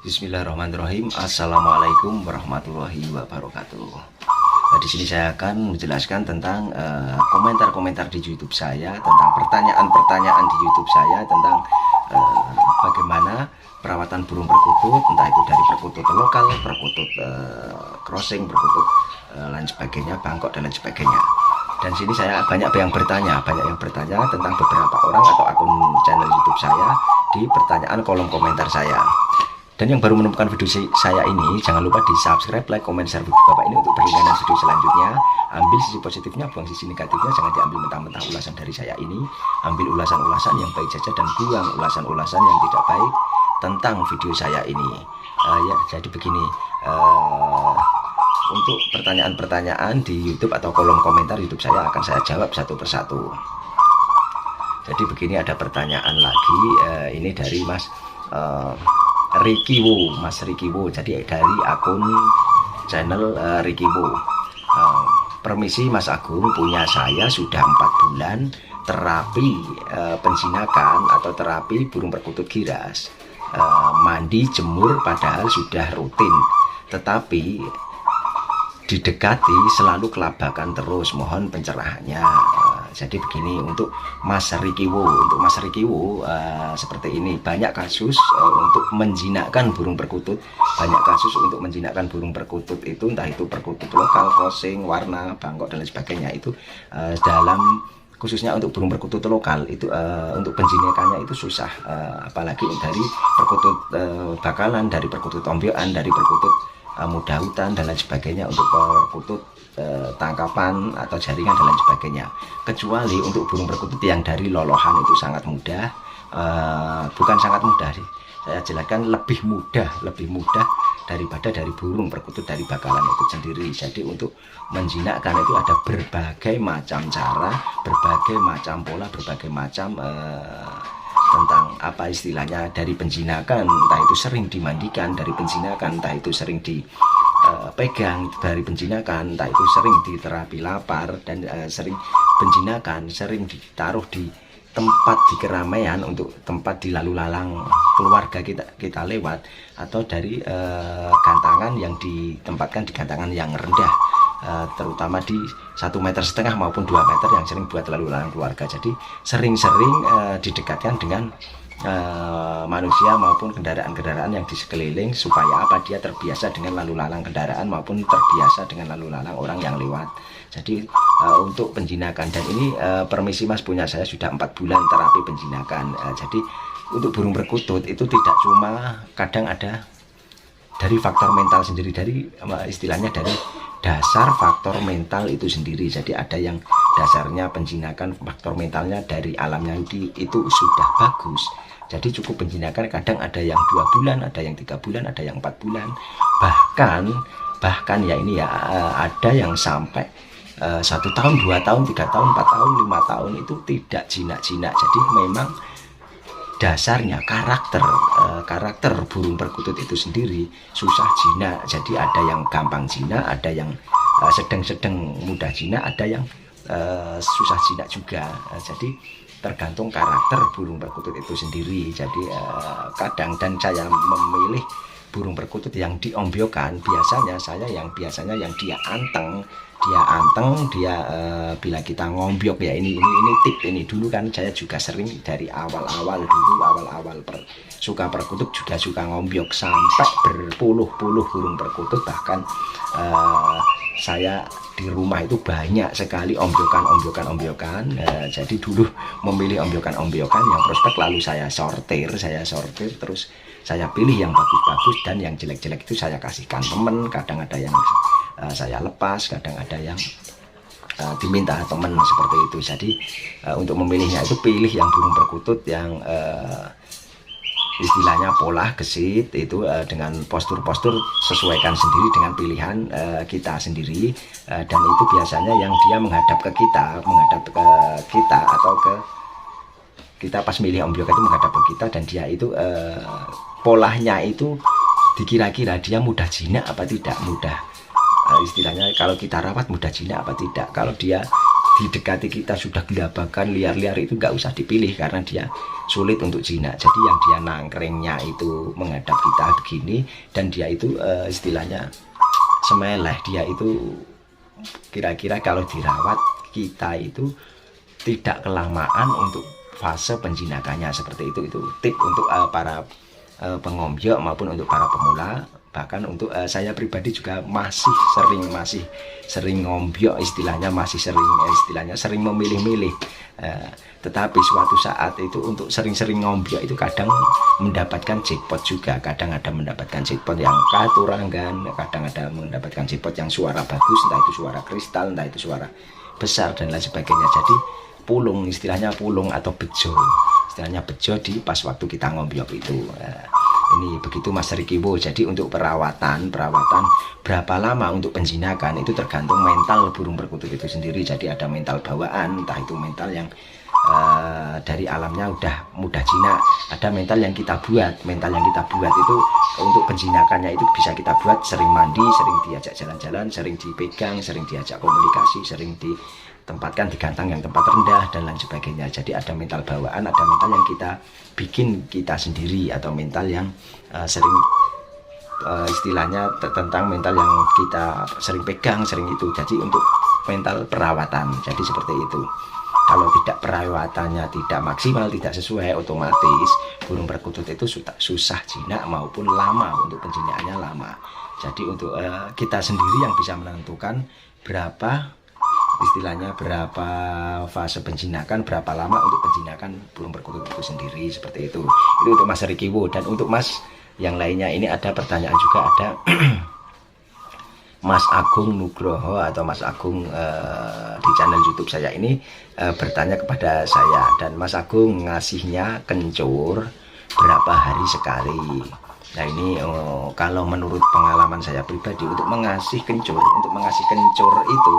Bismillahirrahmanirrahim. Assalamualaikum warahmatullahi wabarakatuh. Di sini saya akan menjelaskan tentang komentar-komentar di YouTube saya, tentang pertanyaan-pertanyaan di YouTube saya tentang bagaimana perawatan burung perkutut, entah itu dari perkutut lokal, perkutut crossing, perkutut lain sebagainya, bangkok dan lain sebagainya. Dan sini saya banyak yang bertanya tentang beberapa orang atau akun channel YouTube saya di pertanyaan kolom komentar saya. Dan yang baru menemukan video saya ini, jangan lupa di subscribe, like, komen, share video Bapak ini untuk berlangganan video selanjutnya. Ambil sisi positifnya, buang sisi negatifnya, jangan diambil mentah-mentah ulasan dari saya ini. Ambil ulasan-ulasan yang baik saja dan buang ulasan-ulasan yang tidak baik tentang video saya ini. Jadi begini, untuk pertanyaan-pertanyaan di YouTube atau kolom komentar YouTube saya akan saya jawab satu persatu. Jadi begini, ada pertanyaan lagi, ini dari Mas Mas Rikiwo, jadi dari akun channel Rikiwo. Permisi Mas Agung, punya saya sudah 4 bulan terapi penjinakan atau terapi burung perkutut giras, mandi jemur padahal sudah rutin, tetapi didekati selalu kelabakan terus, mohon pencerahannya. Jadi begini, untuk Mas Rikiwo, seperti ini, banyak kasus untuk menjinakkan burung perkutut, itu entah itu perkutut lokal, crossing, warna, bangkok dan lain sebagainya. Itu dalam khususnya untuk burung perkutut lokal itu untuk penjinakannya itu susah, apalagi dari perkutut bakalan, dari perkutut ombyokan, dari perkutut muda hutan dan lain sebagainya, untuk perkutut tangkapan atau jaringan dan lain sebagainya. Kecuali untuk burung perkutut yang dari lolohan itu sangat mudah, bukan sangat mudah sih, saya jelaskan lebih mudah daripada dari burung perkutut dari bakalan itu sendiri. Jadi untuk menjinakkan itu ada berbagai macam cara, berbagai macam pola, berbagai macam tentang apa istilahnya, dari penjinakan, entah itu sering dimandikan, dari penjinakan, entah itu sering dipegang, dari penjinakan, entah itu sering diterapi lapar, dan sering penjinakan, sering ditaruh di tempat di keramaian, untuk tempat di lalu lalang keluarga kita lewat, atau dari gantangan yang ditempatkan di gantangan yang rendah, terutama di 1,5 meter maupun 2 meter yang sering buat lalu lalang keluarga. Jadi sering-sering didekatkan dengan manusia maupun kendaraan-kendaraan yang di sekeliling, supaya apa, dia terbiasa dengan lalu lalang kendaraan maupun terbiasa dengan lalu lalang orang yang lewat. Jadi untuk penjinakan, dan ini permisi Mas, punya saya sudah 4 bulan terapi penjinakan. Jadi untuk burung perkutut itu tidak cuma, kadang ada dari faktor mental sendiri, dari istilahnya dari dasar faktor mental itu sendiri. Jadi ada yang dasarnya penjinakan, faktor mentalnya dari alamnya itu sudah bagus, jadi cukup penjinakan. Kadang ada yang 2 bulan, ada yang 3 bulan, ada yang 4 bulan, bahkan ya ini ya, ada yang sampai 1 tahun, 2 tahun, 3 tahun, 4 tahun, 5 tahun itu tidak jinak-jinak. Jadi memang dasarnya karakter burung perkutut itu sendiri susah jinak. Jadi ada yang gampang jinak, ada yang sedang-sedang mudah jinak, ada yang susah jinak juga. Jadi tergantung karakter burung perkutut itu sendiri. Jadi kadang, dan saya memilih burung perkutut yang diombyokan, biasanya dia anteng, bila kita ngombyok ya, ini tip ini dulu kan, saya juga sering dari awal suka perkutut, juga suka ngombyok sampai berpuluh-puluh burung perkutut. Bahkan saya di rumah itu banyak sekali ombyokan. Jadi dulu memilih ombyokan yang prospek, lalu saya sortir, terus saya pilih yang bagus-bagus, dan yang jelek-jelek itu saya kasihkan temen. Kadang ada yang saya lepas, kadang ada yang diminta teman, seperti itu. Jadi untuk memilihnya itu pilih yang burung perkutut yang istilahnya pola gesit itu, dengan postur-postur sesuaikan sendiri dengan pilihan kita sendiri, dan itu biasanya yang dia menghadap ke kita atau ke kita pas milih ombyokan itu menghadap ke kita, dan dia itu polanya itu dikira-kira dia mudah jinak apa tidak, istilahnya kalau kita rawat mudah jinak apa tidak. Kalau dia didekati kita sudah gelabakan liar-liar itu nggak usah dipilih karena dia sulit untuk jinak. Jadi yang dia nangkringnya itu menghadap kita begini, dan dia itu istilahnya semeleh, dia itu kira-kira kalau dirawat kita itu tidak kelamaan untuk fase penjinakannya, seperti itu. Itu tip untuk para pengombyok maupun untuk para pemula. Bahkan untuk saya pribadi juga masih sering ngombyok, istilahnya masih sering memilih-milih. Tetapi suatu saat itu untuk sering-sering ngombyok itu kadang mendapatkan jackpot juga. Kadang ada mendapatkan jackpot yang katurangan, kadang ada mendapatkan jackpot yang suara bagus, entah itu suara kristal, entah itu suara besar dan lain sebagainya. Jadi pulung, istilahnya pulung atau bejo, istilahnya bejo di pas waktu kita ngombyok itu. Ini begitu Mas Rikiwo. Jadi untuk perawatan berapa lama untuk penjinakan itu tergantung mental burung perkutut itu sendiri. Jadi ada mental bawaan, entah itu mental yang dari alamnya udah mudah jinak, ada mental yang kita buat. Mental yang kita buat itu untuk penjinakannya itu bisa kita buat sering mandi, sering diajak jalan-jalan, sering dipegang, sering diajak komunikasi, sering ditempatkan di kandang yang tempat rendah dan lain sebagainya. Jadi ada mental bawaan, ada mental yang kita bikin kita sendiri, atau mental yang sering istilahnya tentang mental yang kita sering pegang, sering itu. Jadi untuk mental perawatan, jadi seperti itu. Kalau tidak perawatannya tidak maksimal, tidak sesuai, otomatis burung perkutut itu susah jinak maupun lama, untuk penjinakannya lama. Jadi untuk kita sendiri yang bisa menentukan berapa istilahnya, berapa fase penjinakan, berapa lama untuk penjinakan burung perkutut itu sendiri, seperti itu. Itu untuk Mas Rikiwo. Dan untuk Mas yang lainnya ini ada pertanyaan juga, ada Mas Agung Nugroho atau Mas Agung di channel YouTube saya ini bertanya kepada saya, dan Mas Agung ngasihnya kencur berapa hari sekali. Nah ini kalau menurut pengalaman saya pribadi, untuk mengasih kencur itu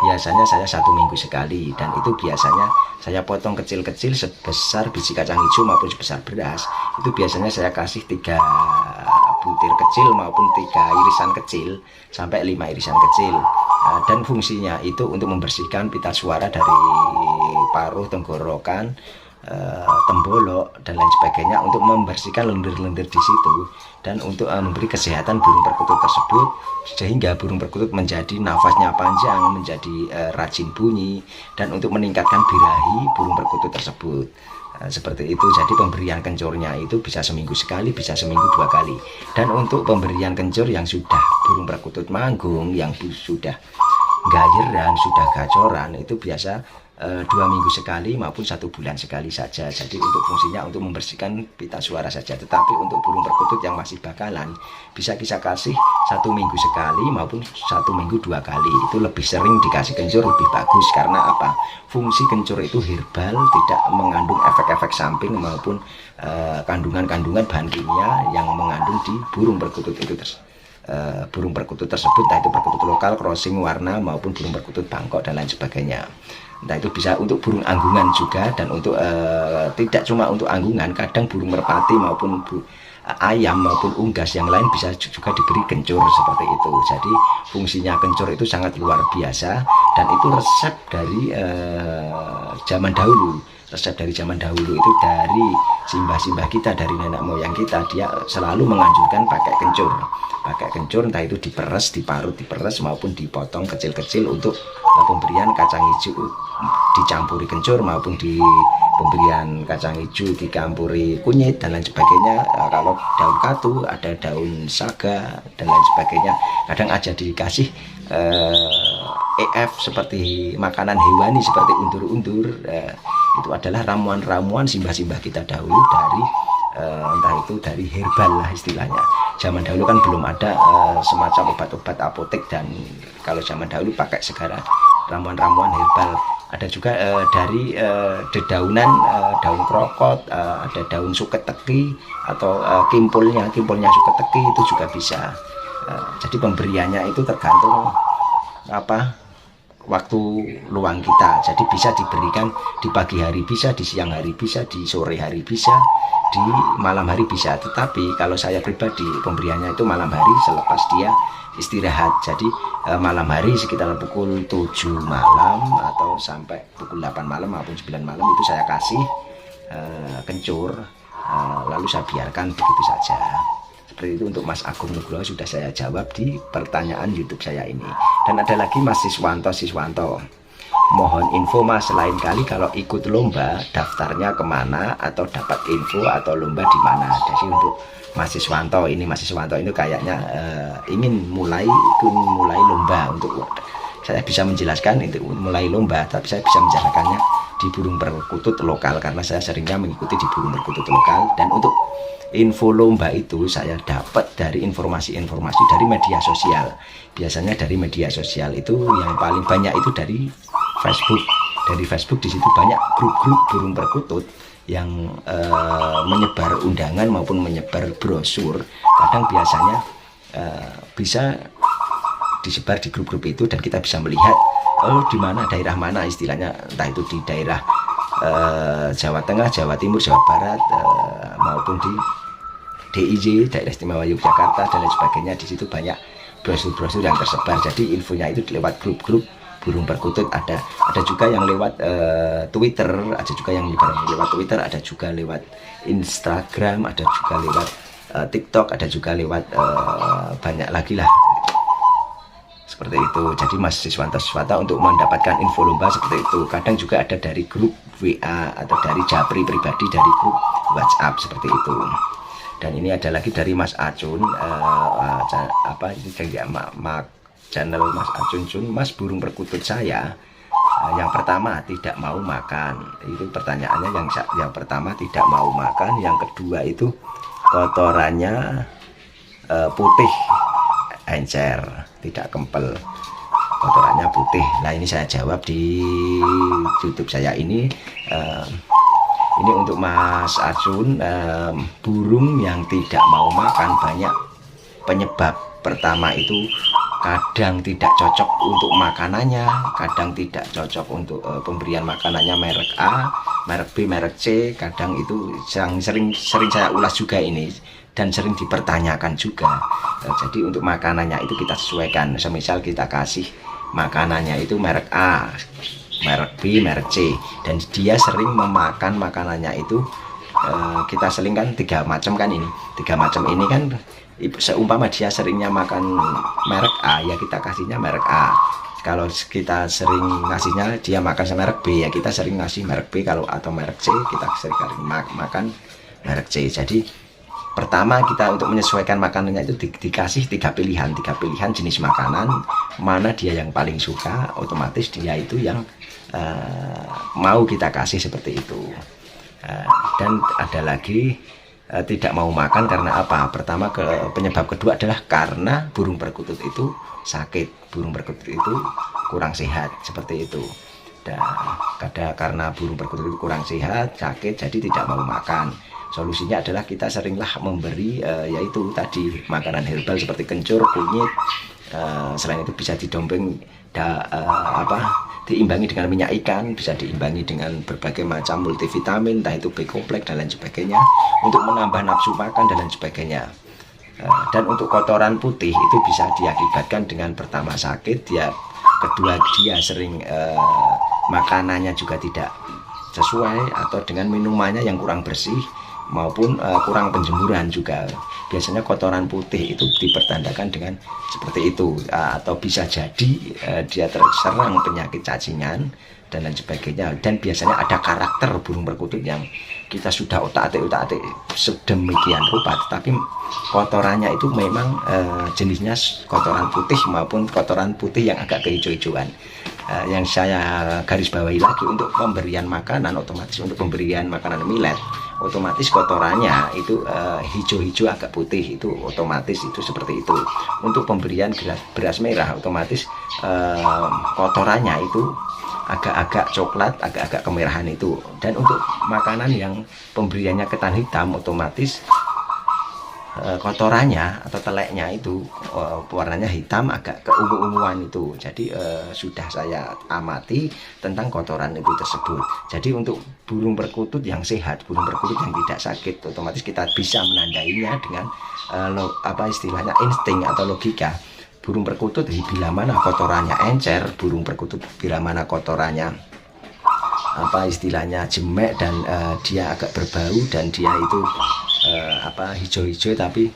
biasanya saya 1 minggu sekali, dan itu biasanya saya potong kecil-kecil sebesar biji kacang hijau maupun sebesar beras. Itu biasanya saya kasih 3 butir kecil maupun 3 irisan kecil sampai 5 irisan kecil. Dan fungsinya itu untuk membersihkan pita suara dari paruh, tenggorokan, tembolok dan lain sebagainya, untuk membersihkan lendir-lendir di situ, dan untuk memberi kesehatan burung perkutut tersebut, sehingga burung perkutut menjadi nafasnya panjang, menjadi rajin bunyi, dan untuk meningkatkan birahi burung perkutut tersebut. Seperti itu. Jadi pemberian kencurnya itu bisa seminggu sekali, bisa seminggu 2 kali. Dan untuk pemberian kencur yang sudah burung perkutut manggung, yang sudah gayeran, sudah gacoran, itu biasa 2 minggu sekali maupun 1 bulan sekali saja. Jadi untuk fungsinya untuk membersihkan pita suara saja. Tetapi untuk burung perkutut yang masih bakalan, bisa kita kasih 1 minggu sekali maupun 1 minggu 2 kali. Itu lebih sering dikasih kencur lebih bagus. Karena apa? Fungsi kencur itu herbal, tidak mengandung efek-efek samping maupun kandungan-kandungan bahan kimia yang mengandung di burung perkutut itu burung perkutut tersebut, entah itu perkutut lokal, crossing, warna, maupun burung perkutut Bangkok dan lain sebagainya. Nah itu bisa untuk burung anggungan juga, dan untuk tidak cuma untuk anggungan, kadang burung merpati maupun ayam maupun unggas yang lain bisa juga diberi kencur seperti itu. Jadi fungsinya kencur itu sangat luar biasa, dan itu resep dari zaman dahulu. Resep dari zaman dahulu itu dari simbah-simbah kita, dari nenek moyang kita, dia selalu menganjurkan pakai kencur, entah itu diperes, diparut, diperes maupun dipotong kecil-kecil untuk pemberian kacang hijau dicampuri kencur, maupun di pemberian kacang hijau dicampuri kunyit dan lain sebagainya. Kalau daun katu, ada daun saga dan lain sebagainya. Kadang aja dikasih EF seperti makanan hewani seperti undur-undur. Itu adalah ramuan-ramuan simbah-simbah kita dahulu dari entah itu dari herbal lah istilahnya. Zaman dahulu kan belum ada semacam obat-obat apotek, dan kalau zaman dahulu pakai segala ramuan-ramuan herbal. Ada juga dari dedaunan, daun krokot, ada daun suketeki atau kimpulnya suketeki, itu juga bisa. Jadi pemberiannya itu tergantung apa waktu luang kita. Jadi bisa diberikan di pagi hari, bisa di siang hari, bisa di sore hari, bisa di malam hari bisa. Tetapi kalau saya pribadi pemberiannya itu malam hari selepas dia istirahat. Jadi malam hari sekitar pukul 7 malam atau sampai pukul 8 malam maupun 9 malam itu saya kasih kencur, lalu saya biarkan begitu saja. Seperti itu untuk Mas Agung Nugroho sudah saya jawab di pertanyaan YouTube saya ini. Dan ada lagi Mas Siswanto, mohon info Mas, lain kali kalau ikut lomba daftarnya kemana atau dapat info atau lomba di mana. Jadi untuk Mas Siswanto ini kayaknya ingin mulai lomba. Untuk saya bisa menjelaskan itu mulai lomba, tapi saya bisa menjelaskannya di burung perkutut lokal karena saya seringnya mengikuti di burung perkutut lokal. Dan untuk info lomba itu saya dapat dari informasi-informasi dari media sosial. Biasanya dari media sosial itu yang paling banyak itu dari Facebook. Dari Facebook di situ banyak grup-grup burung perkutut yang menyebar undangan maupun menyebar brosur. Kadang biasanya bisa disebar di grup-grup itu dan kita bisa melihat di mana daerah mana istilahnya, entah itu di daerah Jawa Tengah, Jawa Timur, Jawa Barat maupun di DIY, Daerah Istimewa Yogyakarta dan lain sebagainya. Di situ banyak brosur-brosur yang tersebar. Jadi infonya itu lewat grup-grup burung perkutut. Ada juga yang lewat Twitter, ada juga yang lewat Twitter, ada juga lewat Instagram, ada juga lewat TikTok, ada juga lewat banyak lagi lah. Seperti itu. Jadi Mas Siswanto untuk mendapatkan info lomba seperti itu. Kadang juga ada dari grup WA atau dari japri pribadi, dari grup WhatsApp seperti itu. Dan ini ada lagi dari Mas Acun, channel Mas Acun, Mas burung perkutut saya yang pertama tidak mau makan. Itu pertanyaannya yang pertama tidak mau makan, yang kedua itu kotorannya putih encer, tidak kempel, kotorannya putih. Nah ini saya jawab di YouTube saya ini. Ini untuk Mas Arjun, burung yang tidak mau makan banyak penyebab. Pertama itu kadang tidak cocok untuk makanannya, kadang tidak cocok untuk pemberian makanannya merek A, merek B, merek C. Kadang itu sering saya ulas juga ini dan sering dipertanyakan juga. Jadi untuk makanannya itu kita sesuaikan. Semisal kita kasih makanannya itu merek A, merek B, merek C, dan dia sering memakan makanannya itu kita selingkan 3 macam kan ini. 3 macam ini kan seumpama dia seringnya makan merek A, ya kita kasihnya merek A. Kalau kita sering ngasihnya dia makan sama merek B, ya kita sering ngasih merek B. Kalau atau merek C, kita sering makan merek C. Jadi pertama kita untuk menyesuaikan makanannya itu dikasih 3 pilihan jenis makanan, mana dia yang paling suka, otomatis dia itu yang mau kita kasih seperti itu. Dan ada lagi tidak mau makan karena apa? Pertama, penyebab kedua adalah karena burung perkutut itu sakit, burung perkutut itu kurang sehat seperti itu. Dan karena burung perkutut itu kurang sehat, sakit, jadi tidak mau makan. Solusinya adalah kita seringlah memberi yaitu tadi makanan herbal seperti kencur, kunyit. Selain itu bisa diimbangi dengan minyak ikan, bisa diimbangi dengan berbagai macam multivitamin, entah itu B kompleks dan lain sebagainya, untuk menambah nafsu makan dan lain sebagainya. Dan untuk kotoran putih itu bisa diakibatkan dengan pertama sakit, kedua dia sering makanannya juga tidak sesuai, atau dengan minumannya yang kurang bersih maupun kurang penjemuran juga. Biasanya kotoran putih itu dipertandakan dengan seperti itu, atau bisa jadi dia terserang penyakit cacingan dan lain sebagainya. Dan biasanya ada karakter burung perkutut yang kita sudah otak-atik sedemikian rupa, tetapi kotorannya itu memang jenisnya kotoran putih maupun kotoran putih yang agak kehijau-hijauan. Yang saya garis bawahi lagi, untuk pemberian makanan, otomatis untuk pemberian makanan millet, otomatis kotorannya itu hijau-hijau agak putih, itu otomatis itu seperti itu. Untuk pemberian beras merah, otomatis kotorannya itu agak-agak coklat, agak-agak kemerahan itu. Dan untuk makanan yang pemberiannya ketan hitam, otomatis kotorannya atau teleknya itu warnanya hitam agak keungu-unguan itu. Jadi sudah saya amati tentang kotoran itu tersebut. Jadi untuk burung perkutut yang sehat, burung perkutut yang tidak sakit, otomatis kita bisa menandainya dengan apa istilahnya insting atau logika. Burung perkutut bila mana kotorannya encer, burung perkutut bila mana kotorannya apa istilahnya jemek dan dia agak berbau dan dia itu apa hijau-hijau tapi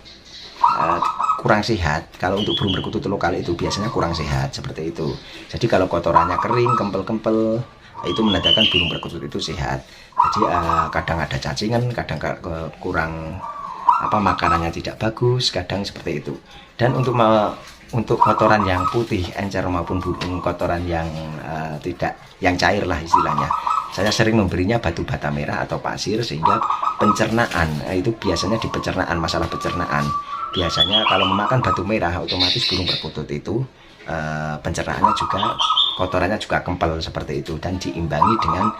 kurang sehat. Kalau untuk burung perkutut lokal itu biasanya kurang sehat seperti itu. Jadi kalau kotorannya kering, kempel-kempel, itu menandakan burung perkutut itu sehat. Jadi kadang ada cacingan, kadang kurang apa makanannya tidak bagus, kadang seperti itu. Dan untuk kotoran yang putih, encer maupun burung kotoran yang tidak yang cair lah istilahnya, saya sering memberinya batu bata merah atau pasir sehingga pencernaan itu biasanya di pencernaan, masalah pencernaan biasanya kalau memakan batu merah otomatis burung perkutut itu pencernaannya juga kotorannya juga kempel seperti itu, dan diimbangi dengan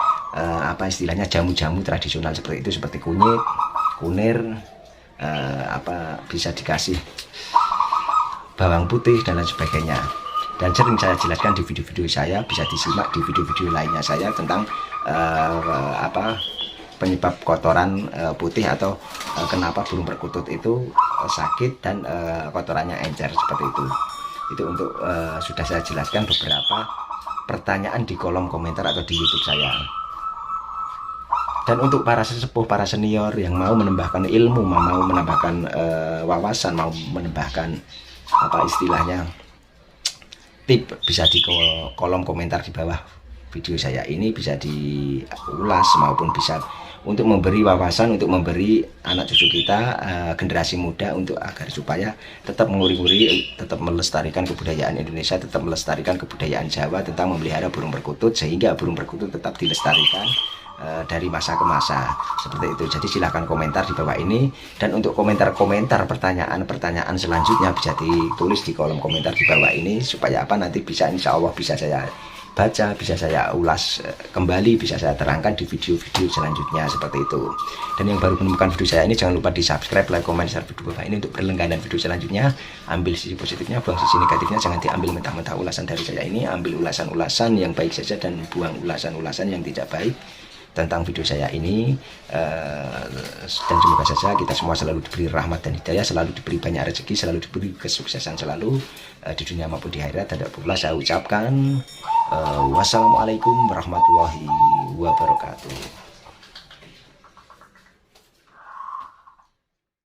apa istilahnya jamu-jamu tradisional seperti itu, seperti kunyit, kunir, apa bisa dikasih bawang putih dan lain sebagainya. Dan sering saya jelaskan di video-video saya, bisa disimak di video-video lainnya saya tentang apa penyebab kotoran putih atau kenapa burung perkutut itu sakit dan kotorannya encer seperti itu. Itu untuk sudah saya jelaskan beberapa pertanyaan di kolom komentar atau di YouTube saya. Dan untuk para sesepuh, para senior yang mau menambahkan ilmu, mau menambahkan wawasan, mau menambahkan apa istilahnya tip, bisa di kolom komentar di bawah video saya ini bisa diulas, maupun bisa untuk memberi wawasan, untuk memberi anak cucu kita generasi muda untuk agar supaya tetap menguri-nguri, tetap melestarikan kebudayaan Indonesia, tetap melestarikan kebudayaan Jawa tentang memelihara burung perkutut, sehingga burung perkutut tetap dilestarikan dari masa ke masa seperti itu. Jadi silahkan komentar di bawah ini, dan untuk komentar-komentar pertanyaan-pertanyaan selanjutnya bisa ditulis di kolom komentar di bawah ini, supaya apa nanti bisa insya Allah bisa saya baca, bisa saya ulas kembali, bisa saya terangkan di video-video selanjutnya seperti itu. Dan yang baru menemukan video saya ini jangan lupa di subscribe, like, komen, share video bawah ini untuk berlangganan video selanjutnya. Ambil sisi positifnya, buang sisi negatifnya, jangan diambil mentah-mentah ulasan dari saya ini. Ambil ulasan-ulasan yang baik saja dan buang ulasan-ulasan yang tidak baik tentang video saya ini, dan semoga saja kita semua selalu diberi rahmat dan hidayah, selalu diberi banyak rezeki, selalu diberi kesuksesan selalu di dunia maupun di akhirat. Dan pula saya ucapkan wassalamualaikum warahmatullahi wabarakatuh.